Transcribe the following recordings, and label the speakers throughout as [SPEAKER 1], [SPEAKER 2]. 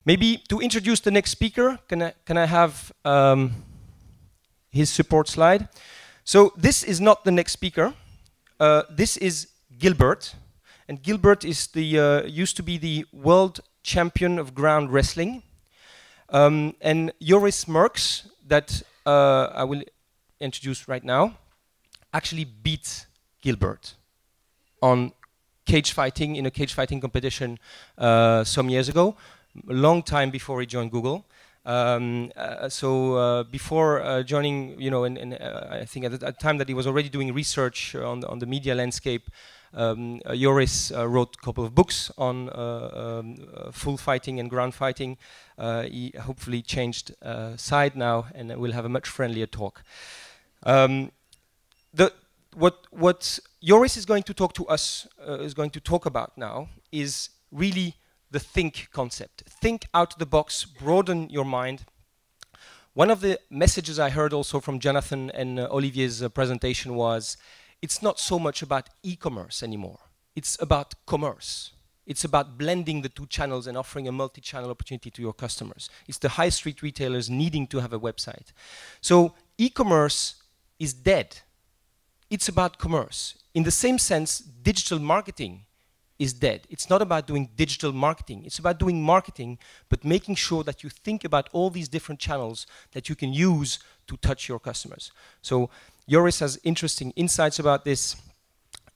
[SPEAKER 1] Maybe to introduce the next speaker, can I have his support slide? So this is not the next speaker. This is Gilbert, and Gilbert is the used to be the world champion of ground wrestling, and Joris Merks, that I will introduce right now, actually beat Gilbert on cage fighting, in a cage fighting competition some years ago, a long time before he joined Google. Before joining, you know, and I think at the time that he was already doing research on the media landscape, Joris wrote a couple of books on full fighting and ground fighting. He hopefully changed side now, and we'll have a much friendlier talk. What Joris is going to talk to us, is going to talk about now, is really the think concept. Think out the box, broaden your mind. One of the messages I heard also from Jonathan and Olivier's presentation was, it's not so much about e-commerce anymore. It's about commerce. It's about blending the two channels and offering a multi-channel opportunity to your customers. It's the high street retailers needing to have a website. So e-commerce is dead. It's about commerce. In the same sense, digital marketing is dead. It's not about doing digital marketing. It's about doing marketing, but making sure that you think about all these different channels that you can use to touch your customers. So Joris has interesting insights about this,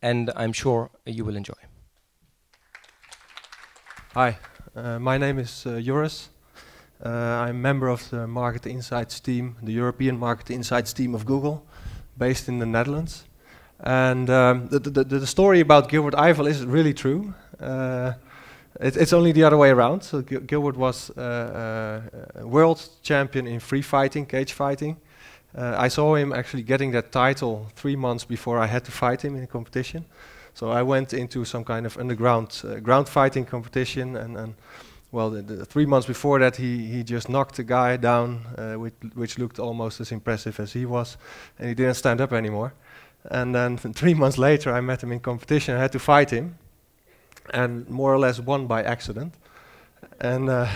[SPEAKER 1] and I'm sure you will enjoy.
[SPEAKER 2] Hi, my name is Joris. I'm a member of the Market Insights team, the European Market Insights team of Google, based in the Netherlands. And the story about Gilbert Eiffel is really true. It's only the other way around. So Gilbert was a world champion in free fighting, cage fighting. I saw him actually getting that title 3 months before I had to fight him in a competition. So I went into some kind of underground ground fighting competition, and well, the 3 months before that, he just knocked a guy down, which looked almost as impressive as he was, and he didn't stand up anymore. And then 3 months later, I met him in competition. I had to fight him, and more or less won by accident. And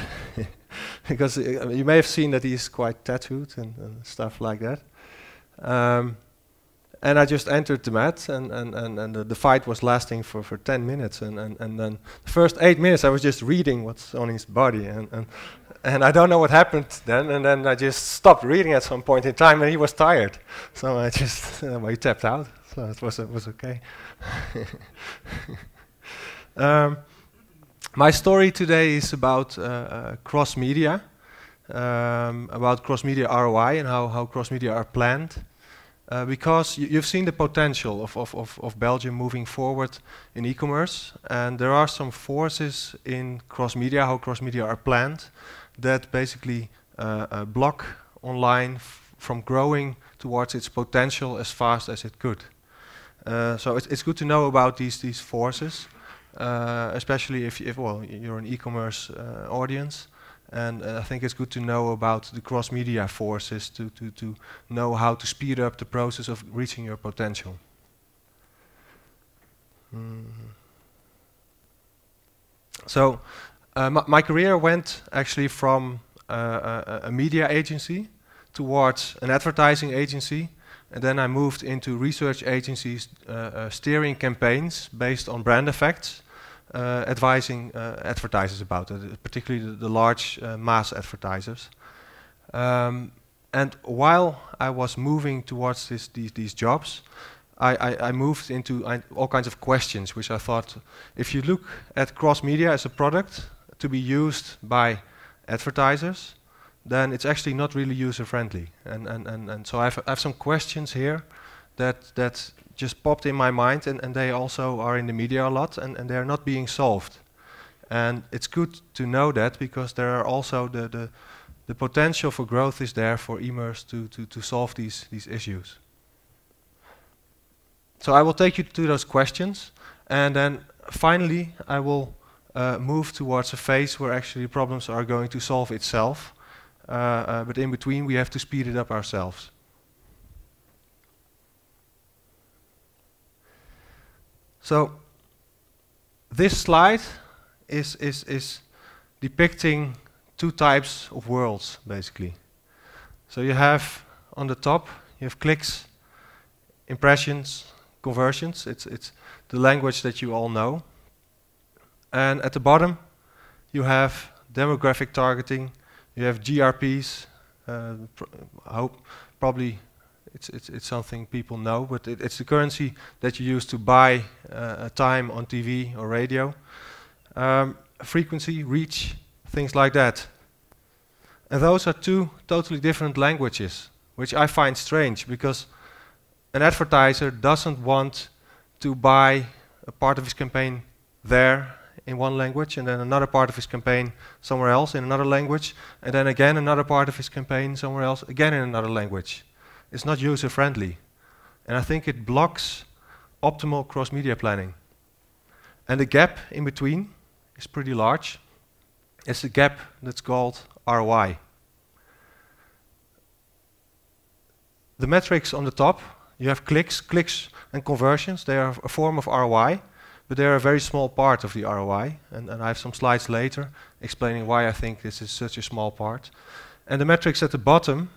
[SPEAKER 2] because you may have seen that he's quite tattooed and stuff like that. And I just entered the mat, and the fight was lasting for 10 minutes. And then the first 8 minutes, I was just reading what's on his body. And I don't know what happened then. And then I just stopped reading at some point in time, and he was tired. So I just, well, he tapped out. So it was okay. My story today is about cross-media, about cross-media ROI and how cross-media are planned. Because you've seen the potential of Belgium moving forward in e-commerce, and there are some forces in cross-media, how cross-media are planned, that basically block online from growing towards its potential as fast as it could. So it's good to know about these forces, especially if you're an e-commerce audience. And I think it's good to know about the cross-media forces to know how to speed up the process of reaching your potential. So my career went actually from a media agency towards an advertising agency, and then I moved into research agencies steering campaigns based on brand effects. Advising advertisers about it, particularly the large mass advertisers. And while I was moving towards these jobs, I moved into all kinds of questions, which I thought, if you look at cross-media as a product to be used by advertisers, then it's actually not really user-friendly. And so I have some questions here that just popped in my mind, and they also are in the media a lot, and they are not being solved. And it's good to know that, because there are also the potential for growth is there for eMerks to solve these issues. So I will take you to those questions, and then finally I will move towards a phase where actually problems are going to solve itself, but in between we have to speed it up ourselves. So this slide is depicting two types of worlds, basically. So you have, on the top, you have clicks, impressions, conversions. It's the language that you all know. And at the bottom, you have demographic targeting, you have GRPs. I hope probably it's something people know, but it's the currency that you use to buy time on TV or radio. Frequency, reach, things like that. And those are two totally different languages, which I find strange, because an advertiser doesn't want to buy a part of his campaign there in one language, and then another part of his campaign somewhere else in another language, and then again another part of his campaign somewhere else, again in another language. It's not user-friendly. And I think it blocks optimal cross-media planning. And the gap in between is pretty large. It's the gap that's called ROI. The metrics on the top, you have clicks and conversions. They are a form of ROI, but they're a very small part of the ROI. And I have some slides later explaining why I think this is such a small part. And the metrics at the bottom,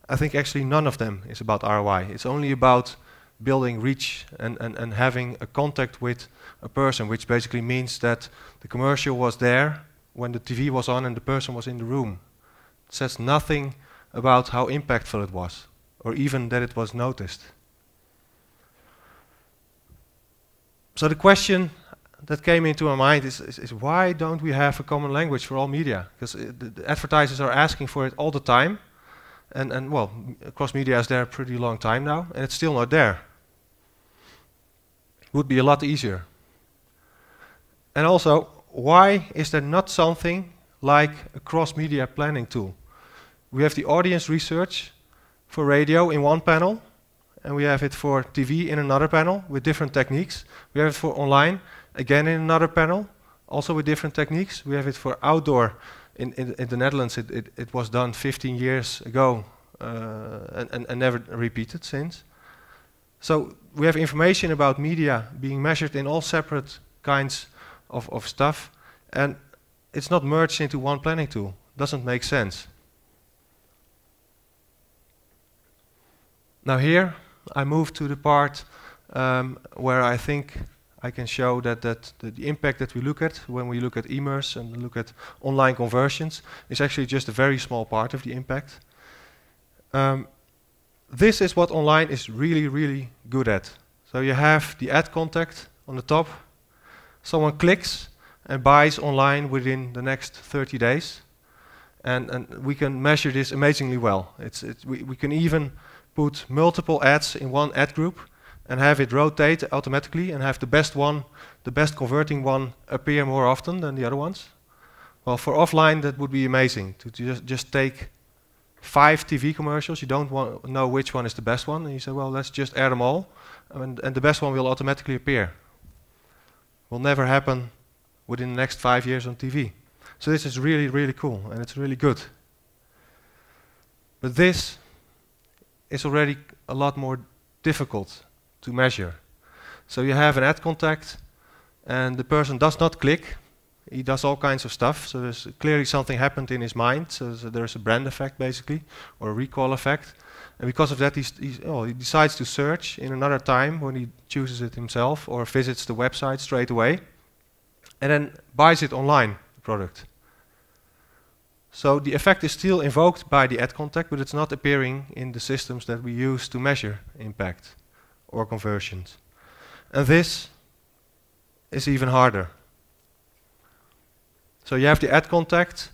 [SPEAKER 2] I think actually none of them is about ROI. It's only about building reach and having a contact with a person, which basically means that the commercial was there when the TV was on and the person was in the room. It says nothing about how impactful it was, or even that it was noticed. So the question that came into my mind is why don't we have a common language for all media? Because the advertisers are asking for it all the time. And well, cross-media is there a pretty long time now, and it's still not there. Would be a lot easier. And also, why is there not something like a cross-media planning tool? We have the audience research for radio in one panel, and we have it for TV in another panel with different techniques. We have it for online, again in another panel, also with different techniques. We have it for outdoor. In the Netherlands, it was done 15 years ago and never repeated since. So we have information about media being measured in all separate kinds of stuff, and it's not merged into one planning tool. Doesn't make sense. Now here, I move to the part where I think I can show that the impact that we look at when we look at eCommerce and look at online conversions is actually just a very small part of the impact. This is what online is really, really good at. So you have the ad contact on the top. Someone clicks and buys online within the next 30 days. And we can measure this amazingly well. We can even put multiple ads in one ad group and have it rotate automatically and have the best one, the best converting one, appear more often than the other ones. Well, for offline, that would be amazing to just take 5 TV commercials. You don't know which one is the best one, and you say, well, let's just air them all, and the best one will automatically appear. Will never happen within the next 5 years on TV. So this is really, really cool, and it's really good. But this is already a lot more difficult to measure. So you have an ad contact, and the person does not click. He does all kinds of stuff, so there's clearly something happened in his mind, so there's a brand effect basically, or a recall effect. And because of that, he decides to search in another time when he chooses it himself, or visits the website straight away, and then buys it online, the product. So the effect is still invoked by the ad contact, but it's not appearing in the systems that we use to measure impact or conversions. And this is even harder. So you have the ad contact,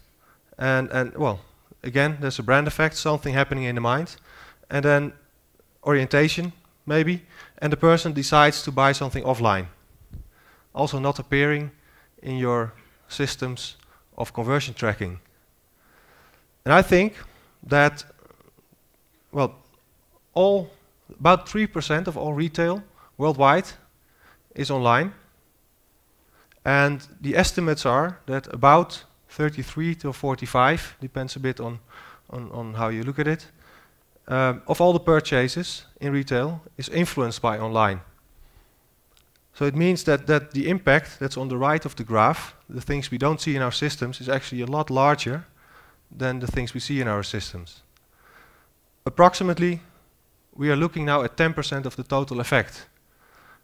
[SPEAKER 2] and well, again, there's a brand effect, something happening in the mind, and then orientation, maybe, and the person decides to buy something offline. Also not appearing in your systems of conversion tracking. And I think that, well, about 3% of all retail worldwide is online. And the estimates are that about 33 to 45, depends a bit on how you look at it, of all the purchases in retail is influenced by online. So it means that the impact that's on the right of the graph, the things we don't see in our systems, is actually a lot larger than the things we see in our systems. Approximately, we are looking now at 10% of the total effect.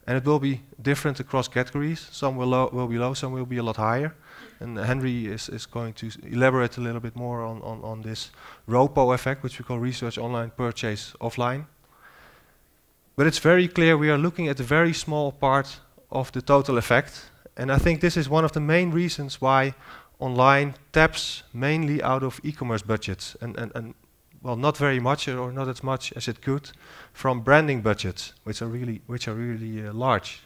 [SPEAKER 2] And it will be different across categories. Some will be low, some will be a lot higher. And Henry is going to elaborate a little bit more on this ROPO effect, which we call research online, purchase offline. But it's very clear we are looking at a very small part of the total effect. And I think this is one of the main reasons why online taps mainly out of e-commerce budgets. And well, not very much or not as much as it could from branding budgets, which are really large.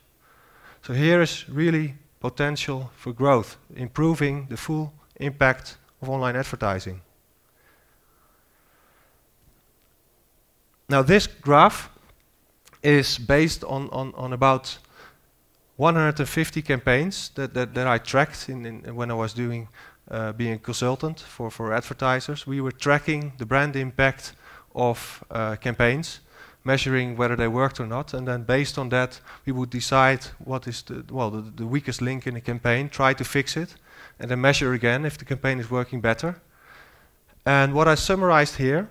[SPEAKER 2] So here is really potential for growth, improving the full impact of online advertising. Now this graph is based on about 150 campaigns that I tracked when I was doing being a consultant for advertisers. We were tracking the brand impact of campaigns, measuring whether they worked or not, and then based on that we would decide what is the weakest link in a campaign, try to fix it, and then measure again if the campaign is working better. And what I summarized here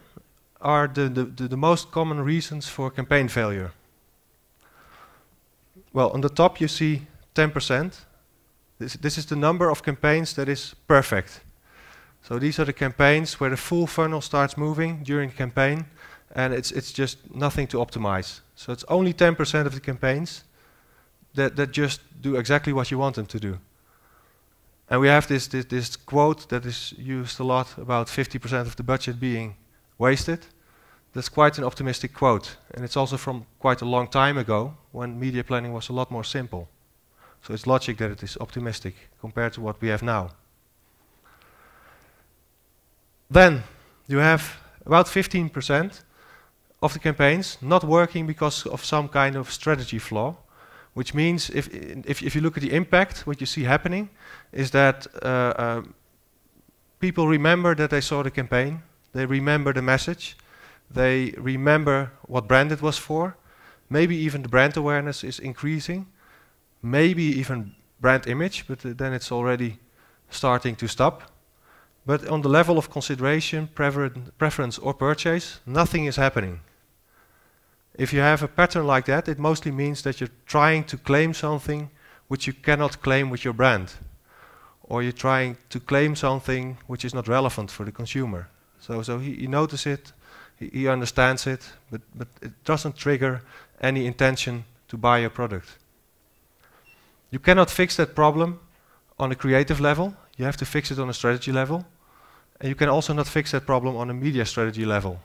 [SPEAKER 2] are the most common reasons for campaign failure. Well, on the top you see 10%. This is the number of campaigns that is perfect. So these are the campaigns where the full funnel starts moving during the campaign, and it's just nothing to optimize. So it's only 10% of the campaigns that just do exactly what you want them to do. And we have this quote that is used a lot about 50% of the budget being wasted. That's quite an optimistic quote, and it's also from quite a long time ago when media planning was a lot more simple. So it's logic that it is optimistic compared to what we have now. Then you have about 15% of the campaigns not working because of some kind of strategy flaw, which means if you look at the impact, what you see happening is that people remember that they saw the campaign, they remember the message, they remember what brand it was for, maybe even the brand awareness is increasing, maybe even brand image, but then it's already starting to stop. But on the level of consideration, preference or purchase, nothing is happening. If you have a pattern like that, it mostly means that you're trying to claim something which you cannot claim with your brand. Or you're trying to claim something which is not relevant for the consumer. So he notices it, he understands it, but it doesn't trigger any intention to buy your product. You cannot fix that problem on a creative level. You have to fix it on a strategy level. And you can also not fix that problem on a media strategy level.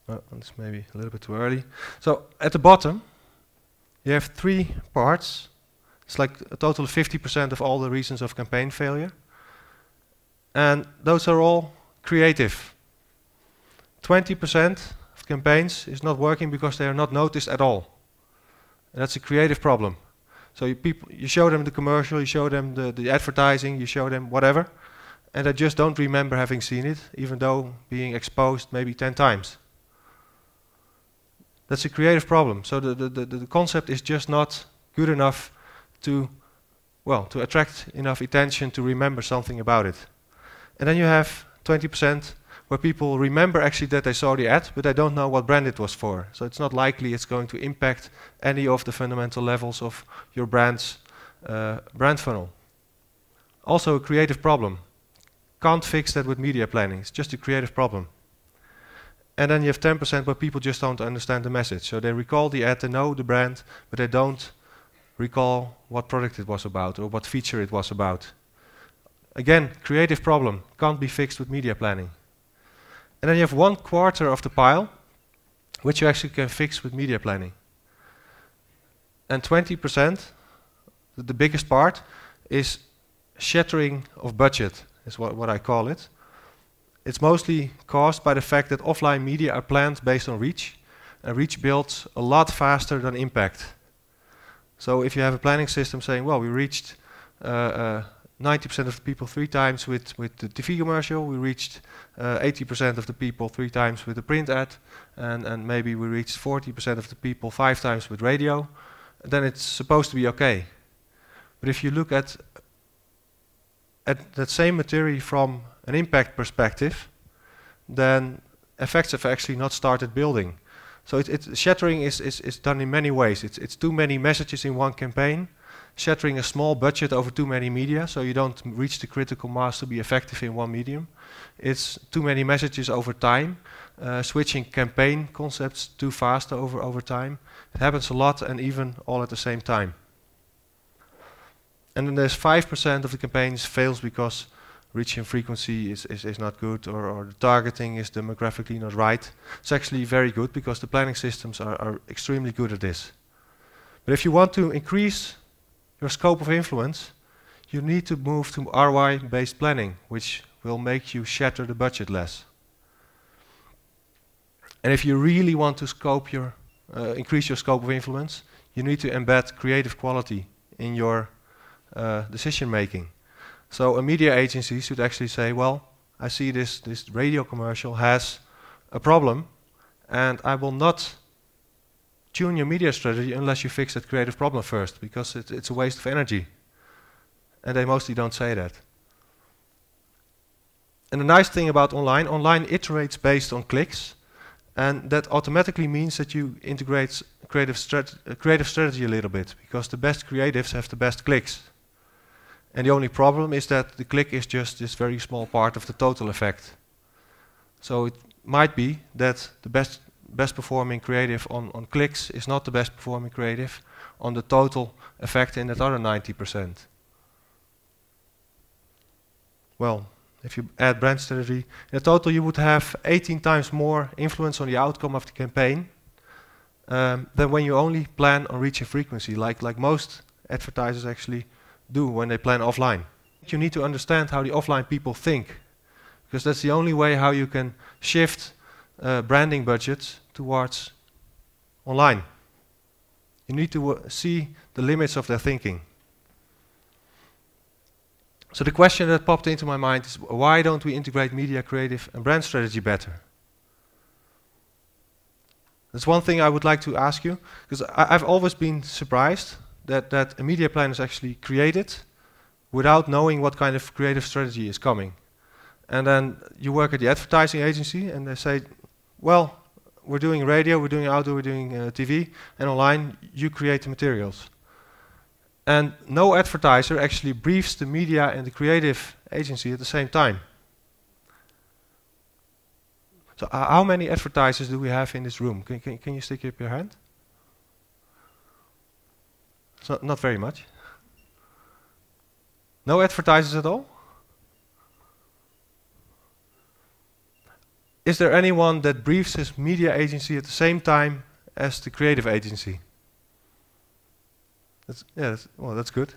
[SPEAKER 2] Oh, that's maybe a little bit too early. So at the bottom, you have 3 parts. It's like a total of 50% of all the reasons of campaign failure. And those are all creative. 20% of campaigns is not working because they are not noticed at all. And that's a creative problem. So you show them the commercial, you show them the advertising, you show them whatever, and they just don't remember having seen it, even though being exposed maybe 10 times. That's a creative problem. So the concept is just not good enough to attract enough attention to remember something about it. And then you have 20% where people remember actually that they saw the ad, but they don't know what brand it was for. So it's not likely it's going to impact any of the fundamental levels of your brand's brand funnel. Also a creative problem. Can't fix that with media planning. It's just a creative problem. And then you have 10% where people just don't understand the message. So they recall the ad, they know the brand, but they don't recall what product it was about or what feature it was about. Again, creative problem. Can't be fixed with media planning. And then you have 1/4 of the pile, which you actually can fix with media planning. And 20%, the biggest part, is shattering of budget, is what I call it. It's mostly caused by the fact that offline media are planned based on reach, and reach builds a lot faster than impact. So if you have a planning system saying, well, we reached 90% of the people 3 times with the TV commercial, we reached 80% of the people 3 times with the print ad, and maybe we reached 40% of the people 5 times with radio, then it's supposed to be okay. But if you look at at that same material from an impact perspective, then effects have actually not started building. So shattering is done in many ways. It's too many messages in one campaign, shattering a small budget over too many media, so you don't reach the critical mass to be effective in one medium. It's too many messages over time, switching campaign concepts too fast over time. It happens a lot and even all at the same time. And then there's 5% of the campaigns fails because reach and frequency is not good, or the targeting is demographically not right. It's actually very good because the planning systems are extremely good at this. But if you want to increase your scope of influence, you need to move to ROI-based planning, which will make you shatter the budget less. And if you really want to increase your scope of influence, you need to embed creative quality in your decision making. So a media agency should actually say, well, I see this radio commercial has a problem, and I will not tune your media strategy unless you fix that creative problem first, because it's a waste of energy. And they mostly don't say that. And the nice thing about online iterates based on clicks, and that automatically means that you integrate creative strategy a little bit, because the best creatives have the best clicks. And the only problem is that the click is just this very small part of the total effect. So it might be that the best performing creative on clicks is not the best performing creative on the total effect in that other 90%. Well, if you add brand strategy, in total you would have 18 times more influence on the outcome of the campaign than when you only plan on reach and frequency, like most advertisers actually do when they plan offline. You need to understand how the offline people think, because that's the only way how you can shift branding budgets towards online. You need to see the limits of their thinking. So the question that popped into my mind is, why don't we integrate media, creative and brand strategy better? That's one thing I would like to ask you, because I've always been surprised that a media plan is actually created without knowing what kind of creative strategy is coming. And then you work at the advertising agency and they say, well, we're doing radio, we're doing outdoor, we're doing TV, and online you create the materials. And no advertiser actually briefs the media and the creative agency at the same time. So how many advertisers do we have in this room? Can you stick up your hand? So not very much. No advertisers at all? Is there anyone that briefs his media agency at the same time as the creative agency? That's good.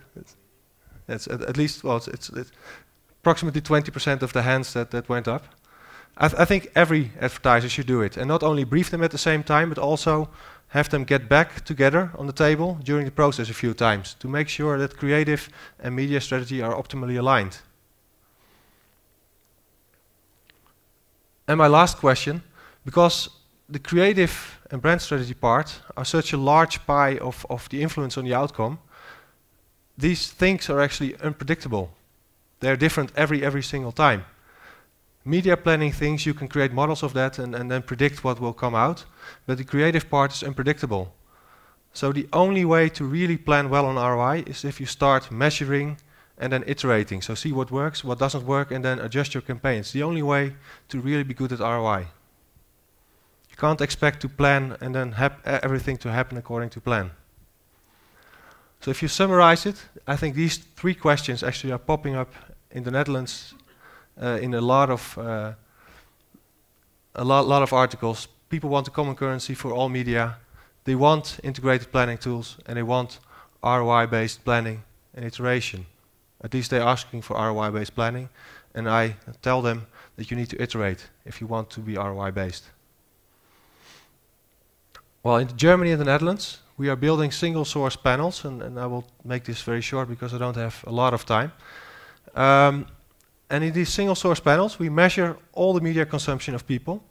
[SPEAKER 2] It's at least, well, it's approximately 20% of the hands that went up. I think every advertiser should do it, and not only brief them at the same time, but also have them get back together on the table during the process a few times to make sure that creative and media strategy are optimally aligned. And my last question, because the creative and brand strategy part are such a large pie of the influence on the outcome, these things are actually unpredictable. They're different every single time. Media planning things, you can create models of that and then predict what will come out, but the creative part is unpredictable. So the only way to really plan well on ROI is if you start measuring and then iterating. So see what works, what doesn't work, and then adjust your campaigns. The only way to really be good at ROI. You can't expect to plan and then everything to happen according to plan. So if you summarize it, I think these 3 questions actually are popping up in the Netherlands in a lot of articles. People want a common currency for all media. They want integrated planning tools, and they want ROI-based planning and iteration. At least they're asking for ROI-based planning, and I tell them that you need to iterate if you want to be ROI-based. Well, in Germany and the Netherlands, we are building single source panels, and I will make this very short because I don't have a lot of time. And in these single source panels, we measure all the media consumption of people.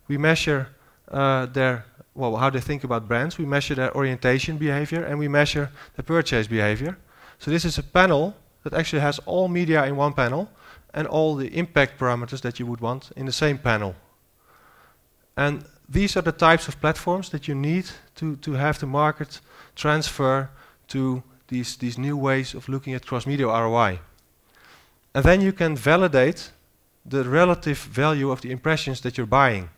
[SPEAKER 2] We measure how they think about brands. We measure their orientation behavior, and we measure their purchase behavior. So this is a panel that actually has all media in one panel and all the impact parameters that you would want in the same panel. And these are the types of platforms that you need to have the market transfer to these new ways of looking at cross-media ROI. And then you can validate the relative value of the impressions that you're buying.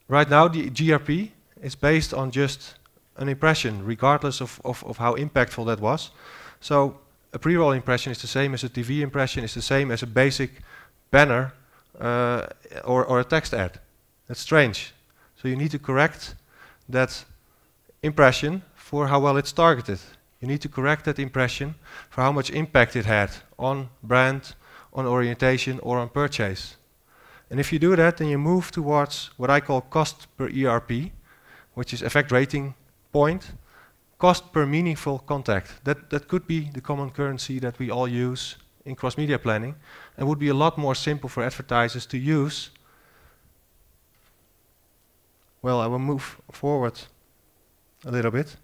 [SPEAKER 2] Right now, the GRP is based on just an impression, regardless of how impactful that was. So a pre-roll impression is the same as a TV impression, is the same as a basic banner or a text ad. That's strange. So you need to correct that impression for how well it's targeted. You need to correct that impression for how much impact it had on brand, on orientation, or on purchase. And if you do that, then you move towards what I call cost per ERP, which is effect rating point, cost per meaningful contact. That could be the common currency that we all use in cross-media planning, and would be a lot more simple for advertisers to use. Well, I will move forward a little bit.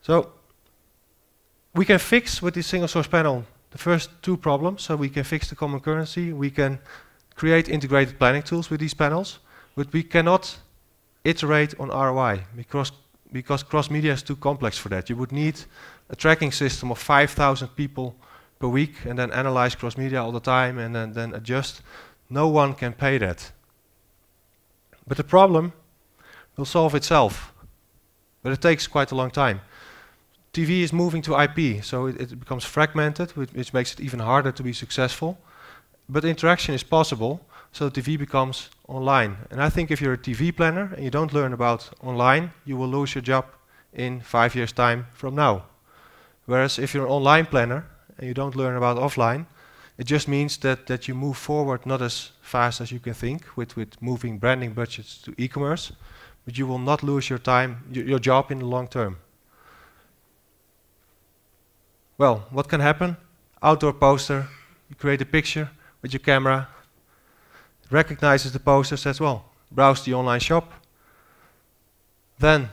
[SPEAKER 2] So we can fix with this single source panel the first two problems. So we can fix the common currency, we can create integrated planning tools with these panels, but we cannot iterate on ROI because cross-media is too complex for that. You would need a tracking system of 5,000 people per week and then analyze cross-media all the time and then adjust. No one can pay that. But the problem will solve itself, but it takes quite a long time. TV is moving to IP, so it becomes fragmented, which makes it even harder to be successful. But interaction is possible, so TV becomes online. And I think if you're a TV planner and you don't learn about online, you will lose your job in 5 years' time from now. Whereas if you're an online planner and you don't learn about offline, it just means that you move forward not as fast as you can think with moving branding budgets to e-commerce, but you will not lose your time, your job in the long term. Well, what can happen? Outdoor poster, you create a picture with your camera, recognizes the poster, says, well, browse the online shop. Then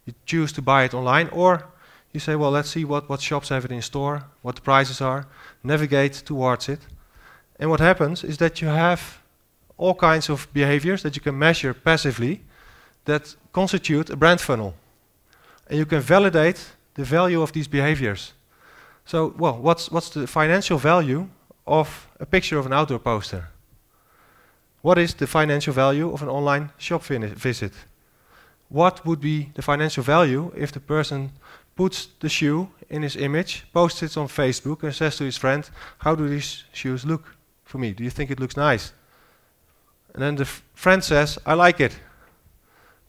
[SPEAKER 2] you choose to buy it online, or you say, well, let's see what shops have it in store, what the prices are, navigate towards it. And what happens is that you have all kinds of behaviors that you can measure passively that constitute a brand funnel. And you can validate the value of these behaviors. So, well, what's the financial value of a picture of an outdoor poster? What is the financial value of an online shop visit? What would be the financial value if the person puts the shoe in his image, posts it on Facebook and says to his friend, how do these shoes look for me? Do you think it looks nice? And then the friend says, I like it.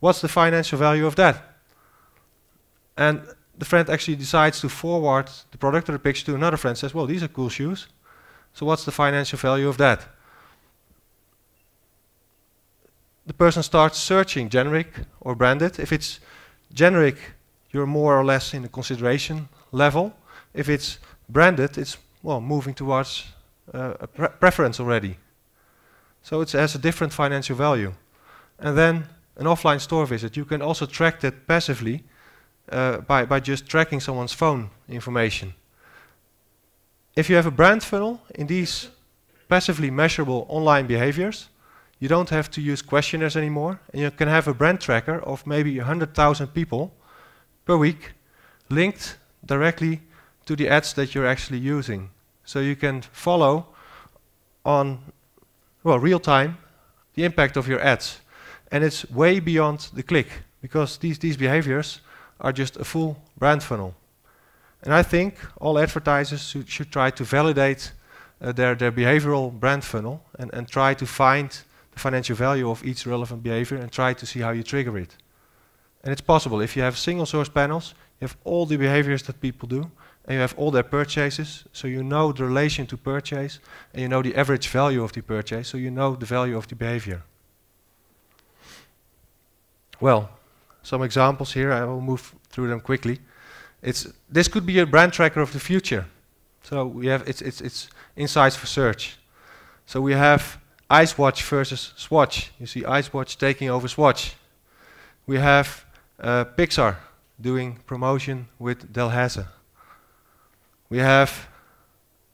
[SPEAKER 2] What's the financial value of that? And the friend actually decides to forward the product or the picture to another friend, says, well, these are cool shoes. So what's the financial value of that? The person starts searching generic or branded. If it's generic, you're more or less in the consideration level. If it's branded, it's, well, moving towards a preference already. So it has a different financial value. And then an offline store visit, you can also track that passively by just tracking someone's phone information. If you have a brand funnel in these passively measurable online behaviors, you don't have to use questionnaires anymore, and you can have a brand tracker of maybe 100,000 people per week linked directly to the ads that you're actually using. So you can follow on, well, real time the impact of your ads. And it's way beyond the click, because these behaviors are just a full brand funnel. And I think all advertisers should try to validate their behavioral brand funnel and try to find the financial value of each relevant behavior and try to see how you trigger it. And it's possible. If you have single source panels, you have all the behaviors that people do, and you have all their purchases, so you know the relation to purchase, and you know the average value of the purchase, so you know the value of the behavior. Well, some examples here, I will move through them quickly. This could be a brand tracker of the future. So we have it's insights for search. So we have Ice Watch versus Swatch. You see Ice Watch taking over Swatch. We have Pixar doing promotion with Delhaize. We have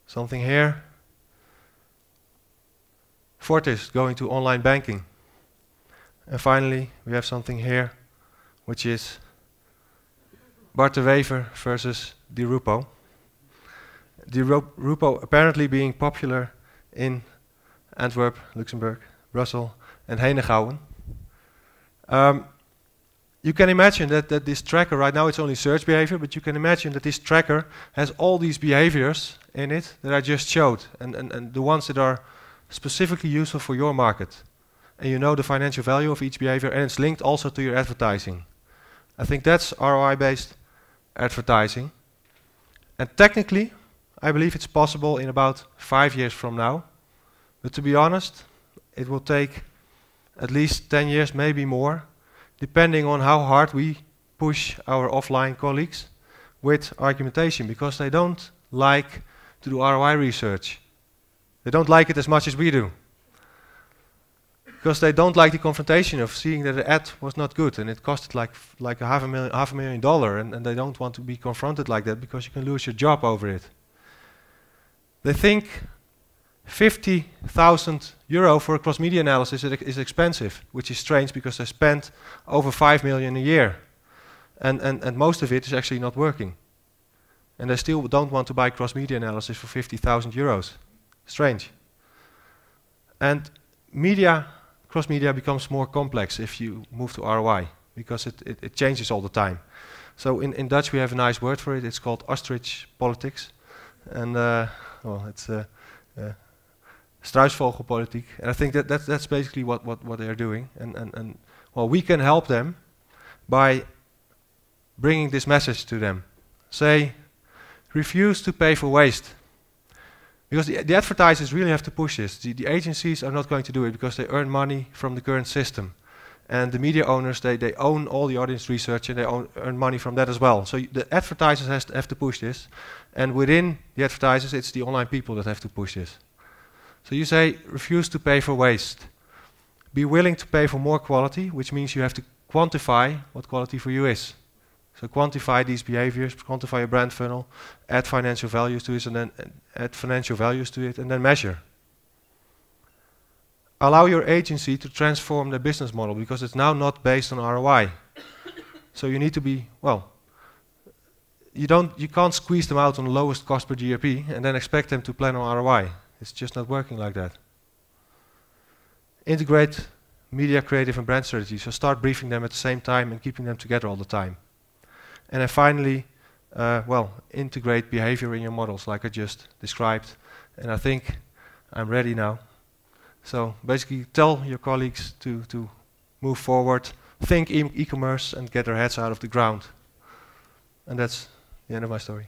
[SPEAKER 2] something here. Fortis going to online banking. And finally, we have something here, which is Bart de Wever versus Di Rupo. Di Rupo apparently being popular in Antwerp, Luxembourg, Brussels, and Henegouwen. You can imagine that this tracker, right now it's only search behavior, but you can imagine that this tracker has all these behaviors in it that I just showed, and the ones that are specifically useful for your market. And you know the financial value of each behavior, and it's linked also to your advertising. I think that's ROI-based advertising. And technically, I believe it's possible in about 5 years from now. But to be honest, it will take at least 10 years, maybe more, depending on how hard we push our offline colleagues with argumentation, because they don't like to do ROI research. They don't like it as much as we do. Because they don't like the confrontation of seeing that the ad was not good and it costed like half a million dollars, and they don't want to be confronted like that because you can lose your job over it. They think 50,000 euro for a cross-media analysis is expensive, which is strange because they spend over 5 million a year. And most of it is actually not working. And they still don't want to buy cross-media analysis for 50,000 euros. Strange. And cross-media becomes more complex if you move to ROI, because it changes all the time. So in Dutch we have a nice word for it. It's called ostrich politics. And well, it's struisvogelpolitiek. And I think that's basically what they are doing. And well, we can help them by bringing this message to them. Say, refuse to pay for waste. Because the advertisers really have to push this. The agencies are not going to do it because they earn money from the current system. And the media owners, they own all the audience research and they earn money from that as well. So the advertisers have to push this. And within the advertisers, it's the online people that have to push this. So you say, refuse to pay for waste. Be willing to pay for more quality, which means you have to quantify what quality for you is. So quantify these behaviors, quantify your brand funnel, add financial values to it, and then add financial values to it, and then measure. Allow your agency to transform their business model, because it's now not based on ROI. So you need to be, well, you can't squeeze them out on the lowest cost per GRP and then expect them to plan on ROI. It's just not working like that. Integrate media, creative, and brand strategy. So start briefing them at the same time and keeping them together all the time. And then finally, well, integrate behavior in your models like I just described. And I think I'm ready now. So basically tell your colleagues to move forward, think e-commerce, and get their heads out of the ground. And that's the end of my story.